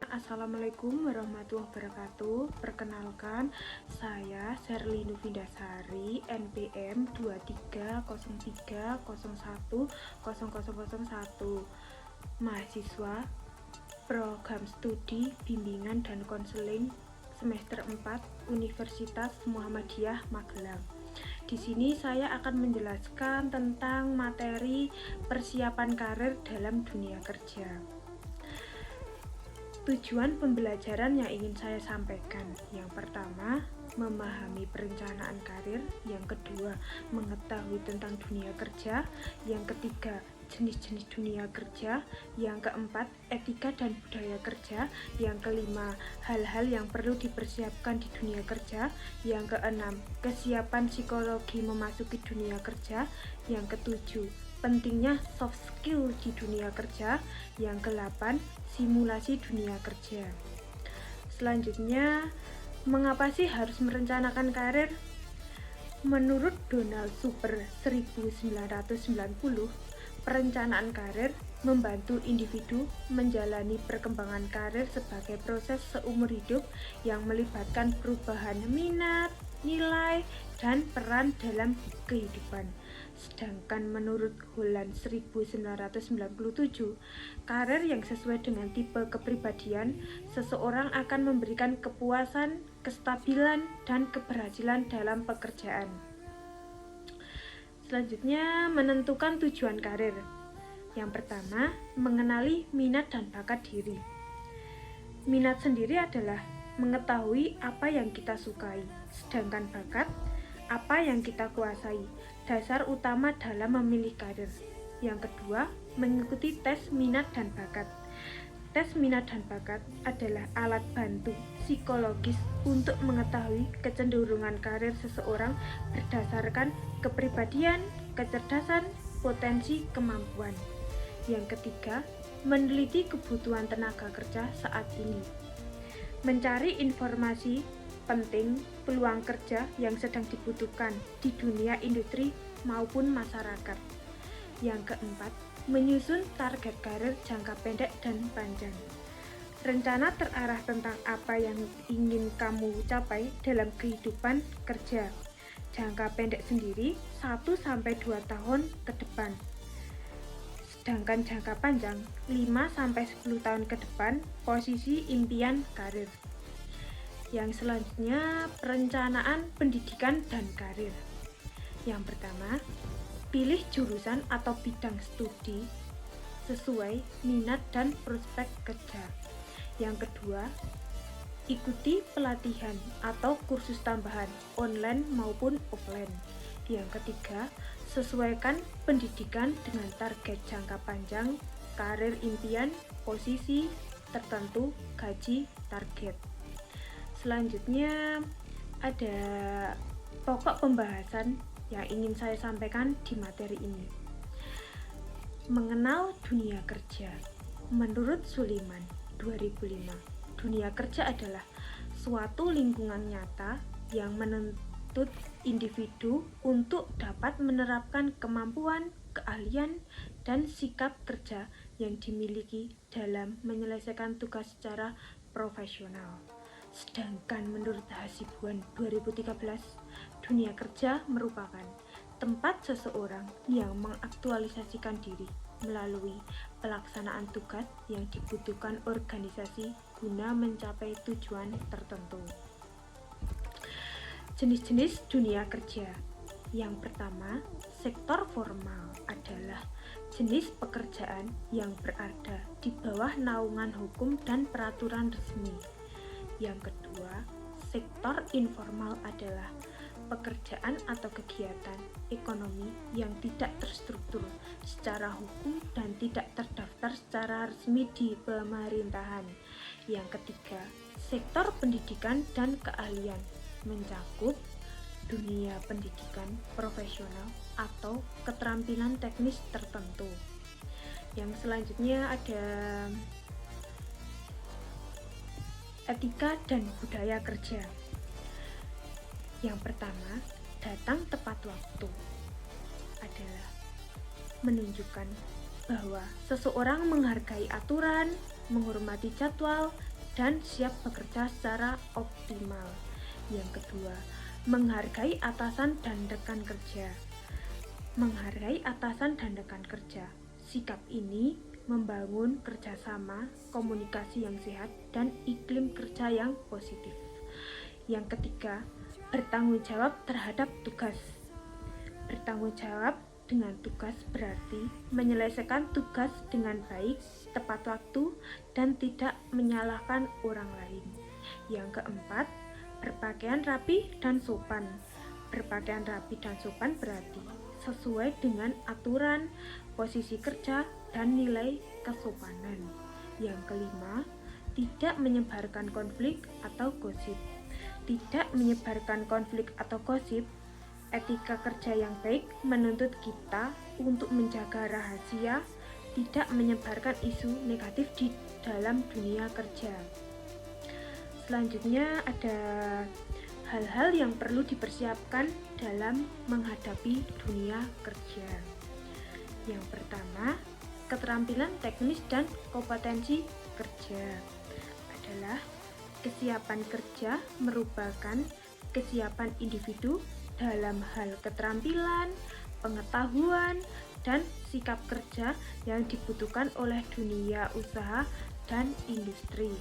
Assalamualaikum warahmatullahi wabarakatuh. Perkenalkan, saya Sherly Nuvindasari, NPM 2303010001, mahasiswa Program Studi Bimbingan dan Konseling semester 4 Universitas Muhammadiyah Magelang. Di sini saya akan menjelaskan tentang materi persiapan karir dalam dunia kerja. Tujuan pembelajaran yang ingin saya sampaikan, yang pertama, memahami perencanaan karir, yang kedua, mengetahui tentang dunia kerja, yang ketiga, jenis-jenis dunia kerja, yang keempat, etika dan budaya kerja, yang kelima, hal-hal yang perlu dipersiapkan di dunia kerja, yang keenam, kesiapan psikologi memasuki dunia kerja, yang ketujuh, pentingnya soft skill di dunia kerja, yang ke-8 simulasi dunia kerja. Selanjutnya, mengapa sih harus merencanakan karir? Menurut Donald Super 1990, perencanaan karir membantu individu menjalani perkembangan karir sebagai proses seumur hidup yang melibatkan perubahan minat, nilai, dan peran dalam kehidupan. Sedangkan menurut Holland 1997, karir yang sesuai dengan tipe kepribadian seseorang akan memberikan kepuasan, kestabilan, dan keberhasilan dalam pekerjaan. Selanjutnya, menentukan tujuan karir. Yang pertama, mengenali minat dan bakat diri. Minat sendiri adalah mengetahui apa yang kita sukai, sedangkan bakat apa yang kita kuasai, dasar utama dalam memilih karir. Yang kedua, mengikuti tes minat dan bakat. Tes minat dan bakat adalah alat bantu psikologis untuk mengetahui kecenderungan karir seseorang berdasarkan kepribadian, kecerdasan, potensi, kemampuan. Yang ketiga, meneliti kebutuhan tenaga kerja saat ini. Mencari informasi penting peluang kerja yang sedang dibutuhkan di dunia industri maupun masyarakat. Yang keempat, menyusun target karir jangka pendek dan panjang. Rencana terarah tentang apa yang ingin kamu capai dalam kehidupan kerja. Jangka pendek sendiri 1-2 tahun ke depan. Sedangkan jangka panjang 5-10 tahun ke depan, posisi impian karir. Yang selanjutnya, perencanaan pendidikan dan karir. Yang pertama, pilih jurusan atau bidang studi sesuai minat dan prospek kerja. Yang kedua, ikuti pelatihan atau kursus tambahan online maupun offline. Yang ketiga, sesuaikan pendidikan dengan target jangka panjang, karir impian, posisi tertentu, gaji, target. Selanjutnya, ada pokok pembahasan yang ingin saya sampaikan di materi ini. Mengenal dunia kerja. Menurut Suliman 2005, dunia kerja adalah suatu lingkungan nyata yang menuntut individu untuk dapat menerapkan kemampuan, keahlian, dan sikap kerja yang dimiliki dalam menyelesaikan tugas secara profesional. Sedangkan menurut Hasibuan 2013, dunia kerja merupakan tempat seseorang yang mengaktualisasikan diri melalui pelaksanaan tugas yang dibutuhkan organisasi guna mencapai tujuan tertentu. Jenis-jenis dunia kerja. Yang pertama, sektor formal adalah jenis pekerjaan yang berada di bawah naungan hukum dan peraturan resmi. Yang kedua, sektor informal adalah pekerjaan atau kegiatan ekonomi yang tidak terstruktur secara hukum dan tidak terdaftar secara resmi di pemerintahan. Yang ketiga, sektor pendidikan dan keahlian mencakup dunia pendidikan profesional atau keterampilan teknis tertentu. Yang selanjutnya ada etika dan budaya kerja. Yang pertama, datang tepat waktu adalah menunjukkan bahwa seseorang menghargai aturan, menghormati jadwal, dan siap bekerja secara optimal. Yang kedua, menghargai atasan dan rekan kerja. Menghargai atasan dan rekan kerja. Sikap ini membangun kerjasama, komunikasi yang sehat, dan iklim kerja yang positif. Yang ketiga, bertanggung jawab terhadap tugas. Bertanggung jawab dengan tugas berarti menyelesaikan tugas dengan baik, tepat waktu, dan tidak menyalahkan orang lain. Yang keempat, berpakaian rapi dan sopan. Berpakaian rapi dan sopan berarti sesuai dengan aturan, posisi kerja, dan nilai kesopanan. Yang kelima, tidak menyebarkan konflik atau gosip. Tidak menyebarkan konflik atau gosip. Etika kerja yang baik menuntut kita untuk menjaga rahasia, tidak menyebarkan isu negatif di dalam dunia kerja. Selanjutnya ada hal-hal yang perlu dipersiapkan dalam menghadapi dunia kerja. Yang pertama, keterampilan teknis dan kompetensi kerja adalah kesiapan kerja merupakan kesiapan individu dalam hal keterampilan, pengetahuan, dan sikap kerja yang dibutuhkan oleh dunia usaha dan industri.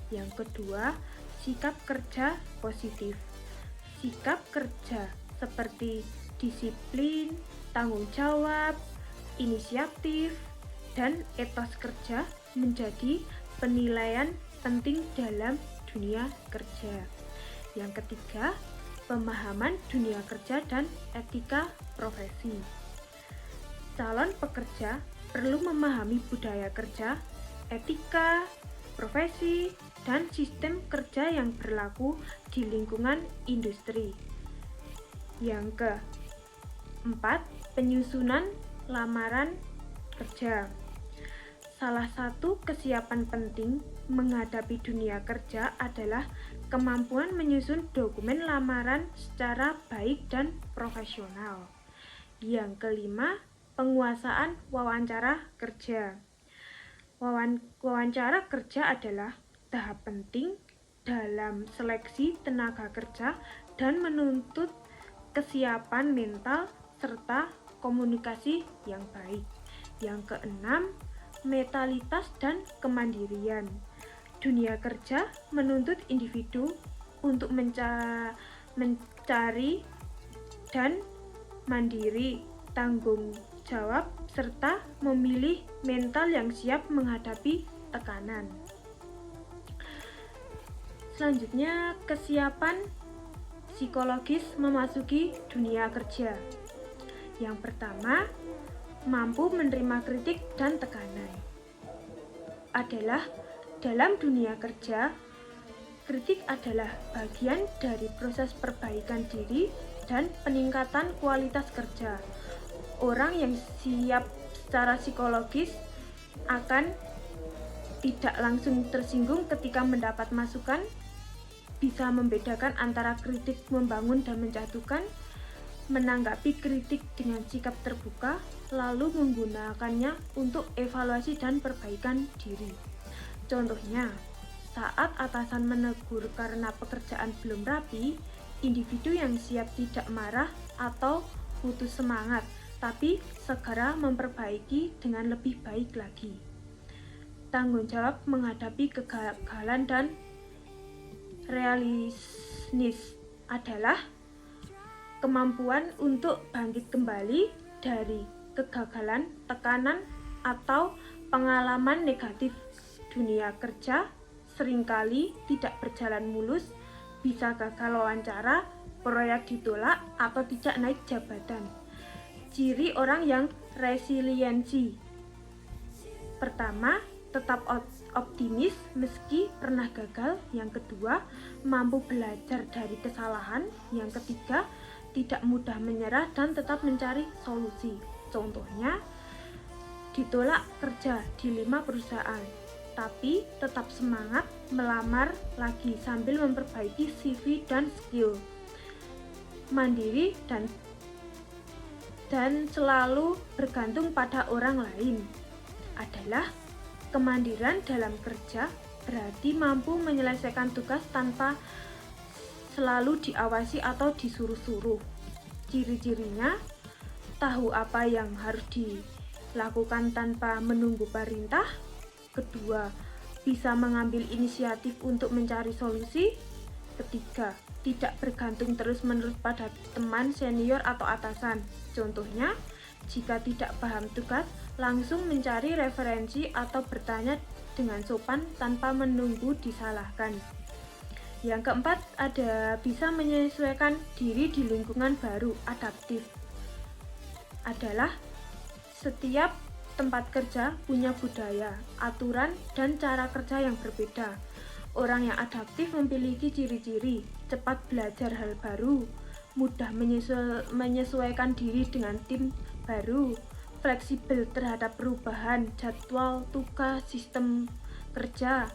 Yang kedua, sikap kerja positif. Sikap kerja seperti disiplin, tanggung jawab, inisiatif, dan etos kerja menjadi penilaian penting dalam dunia kerja. Yang ketiga, pemahaman dunia kerja dan etika profesi. Calon pekerja perlu memahami budaya kerja, etika, profesi, dan sistem kerja yang berlaku di lingkungan industri. Yang keempat, penyusunan lamaran kerja. Salah satu kesiapan penting menghadapi dunia kerja adalah kemampuan menyusun dokumen lamaran secara baik dan profesional. Yang kelima, penguasaan wawancara kerja. Wawancara kerja adalah tahap penting dalam seleksi tenaga kerja dan menuntut kesiapan mental serta komunikasi yang baik. Yang keenam, mentalitas dan kemandirian. Dunia kerja menuntut individu untuk mencari dan mandiri, tanggung jawab, serta memilih mental yang siap menghadapi tekanan. Selanjutnya, kesiapan psikologis memasuki dunia kerja. Yang pertama, mampu menerima kritik dan tekanan. Adalah dalam dunia kerja, kritik adalah bagian dari proses perbaikan diri dan peningkatan kualitas kerja. Orang yang siap secara psikologis akan tidak langsung tersinggung ketika mendapat masukan, bisa membedakan antara kritik membangun dan menjatuhkan, menanggapi kritik dengan sikap terbuka, lalu menggunakannya untuk evaluasi dan perbaikan diri. Contohnya, saat atasan menegur karena pekerjaan belum rapi, individu yang siap tidak marah atau putus semangat, tapi segera memperbaiki dengan lebih baik lagi. Tanggung jawab menghadapi kegagalan dan realistis adalah kemampuan untuk bangkit kembali dari kegagalan, tekanan, atau pengalaman negatif. Dunia kerja seringkali tidak berjalan mulus, bisa gagal wawancara, proyek ditolak, atau tidak naik jabatan. Ciri orang yang resiliensi. Pertama, tetap optimis meski pernah gagal. Yang kedua, mampu belajar dari kesalahan. Yang ketiga, tidak mudah menyerah dan tetap mencari solusi. Contohnya, ditolak kerja di 5 perusahaan, tapi tetap semangat melamar lagi sambil memperbaiki CV dan skill. Mandiri dan selalu bergantung pada orang lain adalah kemandirian dalam kerja berarti mampu menyelesaikan tugas tanpa selalu diawasi atau disuruh-suruh. Ciri-cirinya, tahu apa yang harus dilakukan tanpa menunggu perintah. Kedua, bisa mengambil inisiatif untuk mencari solusi. Ketiga, tidak bergantung terus-menerus pada teman, senior, atau atasan. Contohnya, jika tidak paham tugas, langsung mencari referensi atau bertanya dengan sopan tanpa menunggu disalahkan. Yang keempat, ada bisa menyesuaikan diri di lingkungan baru. Adaptif adalah setiap tempat kerja punya budaya, aturan, dan cara kerja yang berbeda. Orang yang adaptif memiliki ciri-ciri cepat belajar hal baru, mudah menyesuaikan diri dengan tim baru, fleksibel terhadap perubahan jadwal, tugas, sistem kerja,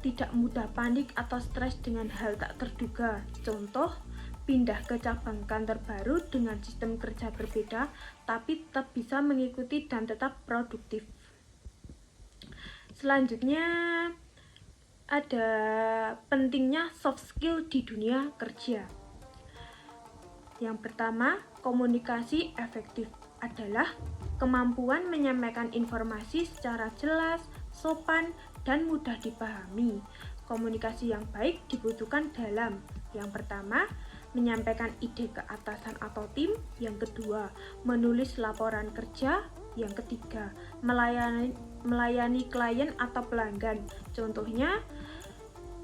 tidak mudah panik atau stres dengan hal tak terduga. Contoh, pindah ke cabang kantor baru dengan sistem kerja berbeda, tapi tetap bisa mengikuti dan tetap produktif. Selanjutnya, ada pentingnya soft skill di dunia kerja. Yang pertama, komunikasi efektif adalah kemampuan menyampaikan informasi secara jelas, sopan, dan mudah dipahami. Komunikasi yang baik dibutuhkan dalam: yang pertama, menyampaikan ide ke atasan atau tim; yang kedua, menulis laporan kerja; yang ketiga, melayani klien atau pelanggan. Contohnya,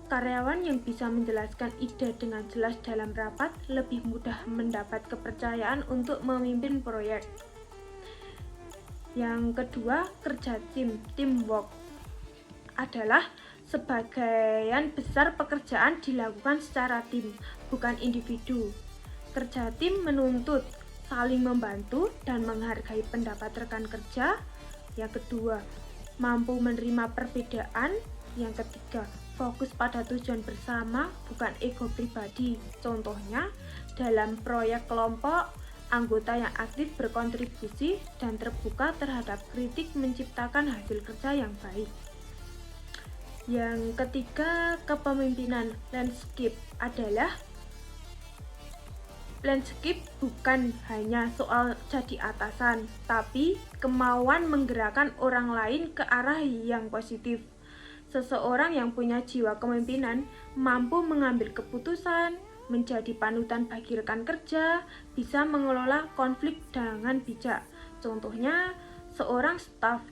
karyawan yang bisa menjelaskan ide dengan jelas dalam rapat lebih mudah mendapat kepercayaan untuk memimpin proyek. Yang kedua, kerja tim, teamwork adalah sebagian besar pekerjaan dilakukan secara tim, bukan individu. Kerja tim menuntut saling membantu dan menghargai pendapat rekan kerja. Yang kedua, mampu menerima perbedaan. Yang ketiga, fokus pada tujuan bersama, bukan ego pribadi. Contohnya, dalam proyek kelompok, anggota yang aktif berkontribusi dan terbuka terhadap kritik menciptakan hasil kerja yang baik. Yang ketiga, kepemimpinan. Landscape adalah landscape bukan hanya soal jadi atasan, tapi kemauan menggerakkan orang lain ke arah yang positif. Seseorang yang punya jiwa kepemimpinan mampu mengambil keputusan, menjadi panutan bagi rekan kerja, bisa mengelola konflik dengan bijak. Contohnya, seorang staf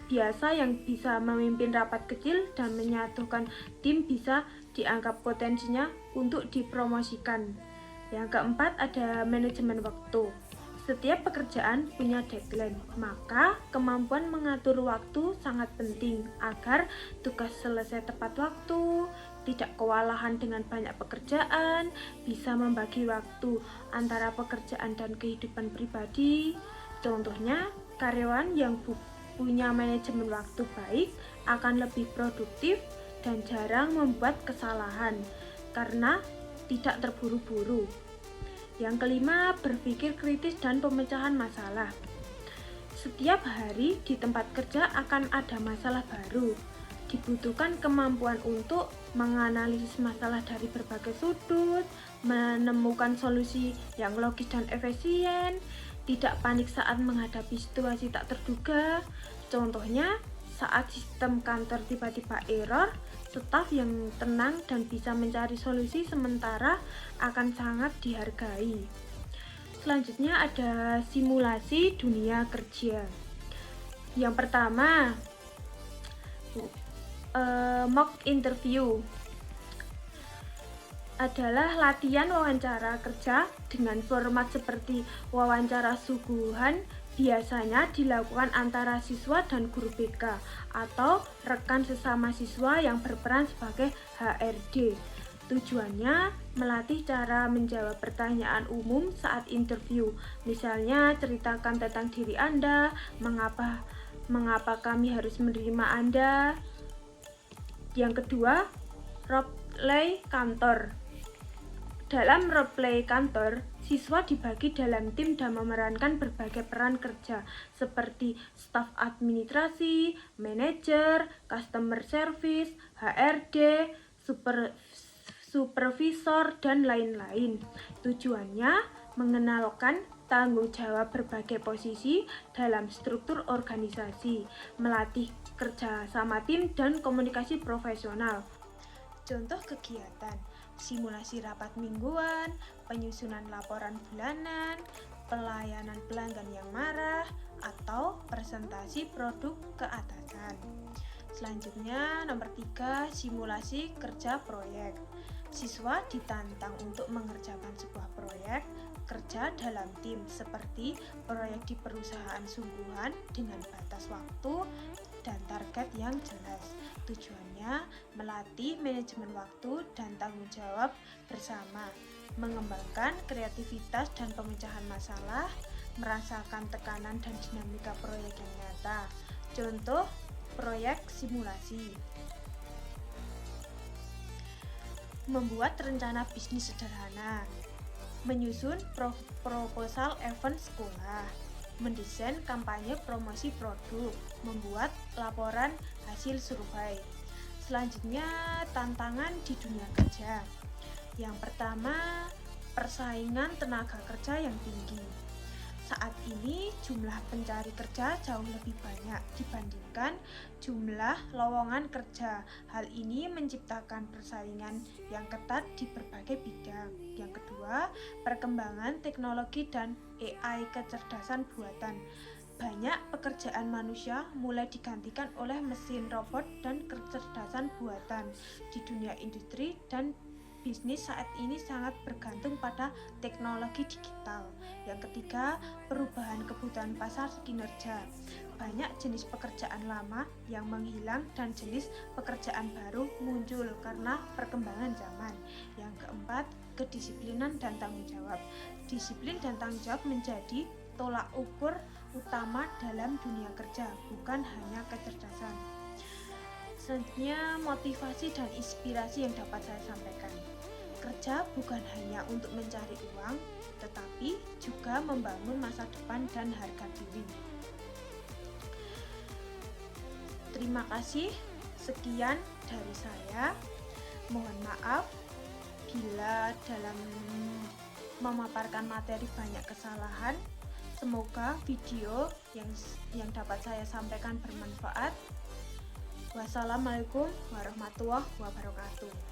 biasa yang bisa memimpin rapat kecil dan menyatukan tim bisa dianggap potensinya untuk dipromosikan. Yang keempat, ada manajemen waktu. Setiap pekerjaan punya deadline, maka kemampuan mengatur waktu sangat penting agar tugas selesai tepat waktu, tidak kewalahan dengan banyak pekerjaan, bisa membagi waktu antara pekerjaan dan kehidupan pribadi. Contohnya, karyawan yang punya manajemen waktu baik akan lebih produktif dan jarang membuat kesalahan karena tidak terburu-buru. Yang kelima, berpikir kritis dan pemecahan masalah. Setiap hari di tempat kerja akan ada masalah baru. Dibutuhkan kemampuan untuk menganalisis masalah dari berbagai sudut, menemukan solusi yang logis dan efisien, tidak panik saat menghadapi situasi tak terduga. Contohnya, saat sistem kantor tiba-tiba error, staf yang tenang dan bisa mencari solusi sementara akan sangat dihargai. Selanjutnya ada simulasi dunia kerja. Yang pertama, mock interview adalah latihan wawancara kerja dengan format seperti wawancara suguhan. Biasanya dilakukan antara siswa dan guru BK atau rekan sesama siswa yang berperan sebagai HRD. Tujuannya melatih cara menjawab pertanyaan umum saat interview. Misalnya, ceritakan tentang diri Anda, mengapa kami harus menerima Anda. Yang kedua, role play kantor. Dalam roleplay kantor, siswa dibagi dalam tim dan memerankan berbagai peran kerja seperti staf administrasi, manajer, customer service, HRD, supervisor, dan lain-lain. Tujuannya mengenalkan tanggung jawab berbagai posisi dalam struktur organisasi, melatih kerja sama tim dan komunikasi profesional. Contoh kegiatan: simulasi rapat mingguan, penyusunan laporan bulanan, pelayanan pelanggan yang marah, atau presentasi produk ke atasan. Selanjutnya, nomor 3, simulasi kerja proyek. Siswa ditantang untuk mengerjakan sebuah proyek kerja dalam tim seperti proyek di perusahaan sungguhan dengan batas waktu dan target yang jelas. Tujuannya melatih manajemen waktu dan tanggung jawab bersama, mengembangkan kreativitas dan pemecahan masalah, merasakan tekanan dan dinamika proyek yang nyata. Contoh proyek simulasi: membuat rencana bisnis sederhana, menyusun proposal event sekolah, mendesain kampanye promosi produk, membuat laporan hasil survei. Selanjutnya, tantangan di dunia kerja. Yang pertama, persaingan tenaga kerja yang tinggi. Saat ini jumlah pencari kerja jauh lebih banyak dibandingkan jumlah lowongan kerja. Hal ini menciptakan persaingan yang ketat di berbagai bidang. Yang kedua, perkembangan teknologi dan AI, kecerdasan buatan. Banyak pekerjaan manusia mulai digantikan oleh mesin, robot, dan kecerdasan buatan. Di dunia industri dan bisnis saat ini sangat bergantung pada teknologi digital. Yang ketiga, perubahan kebutuhan pasar kinerja. Banyak jenis pekerjaan lama yang menghilang dan jenis pekerjaan baru muncul karena perkembangan zaman. Yang keempat, kedisiplinan dan tanggung jawab. Disiplin dan tanggung jawab menjadi tolak ukur utama dalam dunia kerja, bukan hanya kecerdasan. Selanjutnya, motivasi dan inspirasi yang dapat saya sampaikan. Kerja bukan hanya untuk mencari uang, tetapi juga membangun masa depan dan harga diri. Terima kasih, sekian dari saya. Mohon maaf bila dalam memaparkan materi banyak kesalahan. Semoga video yang dapat saya sampaikan bermanfaat. Wassalamualaikum warahmatullahi wabarakatuh.